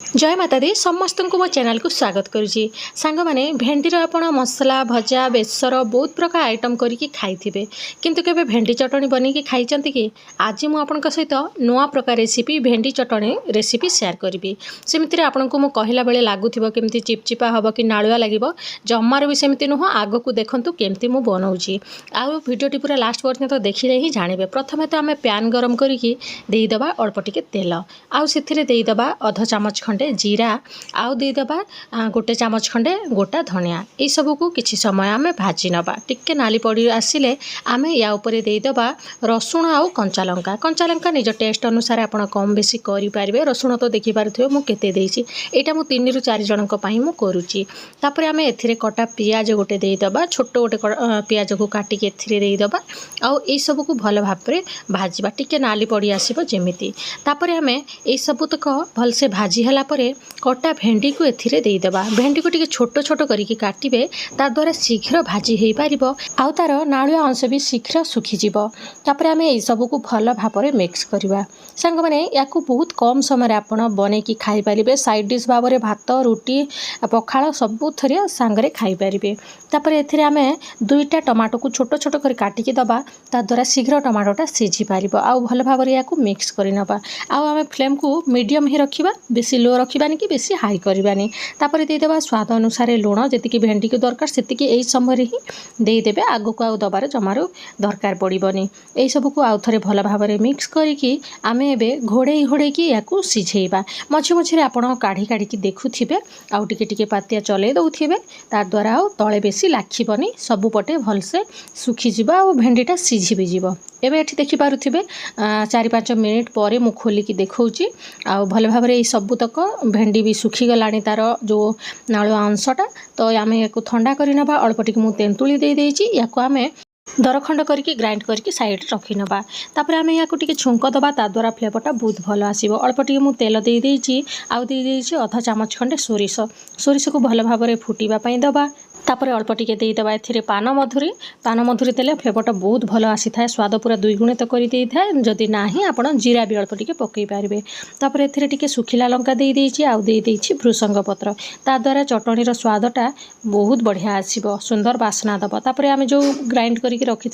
जय माता दी समस्त को मो चैनल को स्वागत करुँची सांग माने भेंडीर आपण मसला भजा बेसर बहुत प्रकार आइटम करके खाई किंतु केबे भेंडी चटणी बनी खाई कि आज मुझे सहित नुआ प्रकार रेसिपी भेंडी चटणी रेसिपी शेयर करी सेमती आपको मुझे कहला बेले लगुव केमती चिपचिपा हम कि नालुआ लगे जमार भी सेमती नुह आग को देखूँ केमती मु बनाऊँगी आउ भिडियोटी पूरा लास्ट पर्यंत देखिले ही जाने प्रथमे तो आम पैन गरम करके देदेबा अल्प टिके तेल आउ से देदेबा अध चामच खंडे जीरा आउ देदेबा गोटे चामच खंडे गोटा धनिया ये सब को किसी समय आम भाजी नवा टिके नाली पड़ी आसिले आम या उपरे देदेबा रसुण आउ कंचा लंका निज टेस्ट अनुसार आप कम बेसी करें रसुण तो देखिपे मुझे यहाँ मुझे 3 ରୁ 4 जनों करुच्ची तापर आम ए कटा पियाज गोटे देदेबा छोट गोटे पियाज को काटिक देदेबा आउ ये सब को भल भाव में भाजवा टिके नाली पड़ी आसो जमीती तापर आम ये सब तक भलसे भाजी है कटा भेंडी को एथिरे देदेबा भेंडी को टिके छोट छोट करके काटिबे ता द्वारा शीघ्र भाजी हो पार आउ तार नालुआ अंश भी शीघ्र सुखीज तापर आम ये सब को भल भाव में मिक्स करवा सांग मैंने या बहुत कम समय आप बन की खाई पारे साइड डिश भाव में भात रुटी पखाड़ सबू थे सांगरे खाई पारे तापर एथिरे आम 2टा टमाटो को छोट छोट कर काटिकी दबा ता द्वारा शीघ्र टमाटोटा सिझी पार आउ भल भाव में या मिक्स करनवा आउ आम फ्लेम को मीडियम ही रखा बेसी लो रखानी कि बेसी हाई करवानी तापर देदेबा स्वाद अनुसार लुण जी भेंडी को दरकार से यही समय ही देदेबे आग को दबार जमार दरकार पड़ोनी यही सब को आउ थे भल भाव में मिक्स करके आम ए घोड़े घोड़े या सिझेबा मझे मझे आप काढ़ी काढ़ी देखुवे आउ टिके पातिया चलै दौथे तार द्वारा आउ तले बेसी लाखिबनी सबुपटे भलसे सुखीज आ भेंडीटा सिझी भी जीव एवं ये देखिपे 4-5 मिनिट पर मु खोलिकी देखौची आउ भल भाव में सबुतक भेंडी भी सुखीगला तार जो नालुआ अंशटा तो आम या ठंडा करनवा अल्प टिके मु तेंतुली देदेची या आम दरखंड करके ग्राइंड करके साइड रखी नवा तापर आम या छुंक दबा ता द्वारा फ्लेवरटा बहुत भल आसो अल्प टिके मु तेल देदेची आउ देदेची अध चामच खंडे सोरिष को भल भाव में फुटापी दबा तापर अल्प टिके देदेबा ए पान मधुरी देले फ्लेवरटा बहुत भल आसी था स्वाद पूरा 2 गुणित कर दे था जदि ना आप जीरा भी अल्प टिके पकई पारे तापर ए सुखिला लंका देदेची आउ देदेची भृसंग पत्र ता द्वारा चटणीर स्वादटा बहुत बढ़िया आसीबो सुंदर बास्ना दबा तापर आम जो ग्राइंड करके रखी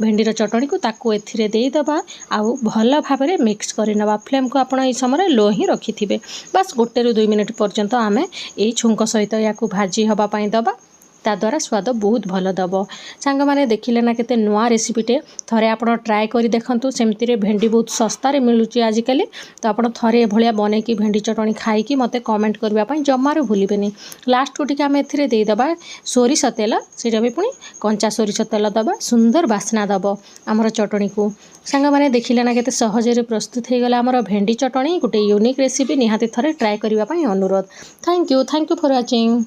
भेंडीर चटणी को ताकू एथिरे देदेबा आउ भल भाव में मिक्स करनवा फ्लेम को आप समय लो ही रखि बस 1 ରୁ 2 मिनिट पर्यंत आम ये छुंक सहित या भाजी हवापाई दबा ता द्वारा स्वाद बहुत भल दब सांग माने देखिले ना केते नुआ रेसिपीटे थरे आपण ट्राए करी देखंतु सेमती भेंडी बहुत सस्ता रे मिलुची आजिकल तो आपण थरे भलिया बने की भेंडी चटणी खाई कि मते कमेंट करबा पई जम्मारो भूलिबेनी लास्ट को टिके हम एथिरे दे दबा सोरिष तेल सेटा भी पुनी कंचा सोरिष तेल दबा सुंदर बास्ना दब हमर चटणी को सांग माने देखिले ना केते सहज रे प्रस्तुत हे गला हमर भेंडी चटणी गोटे यूनिक रेसिपी निहाती थरे ट्राए करबा पई अनुरोध थैंक यू फॉर वाचिंग।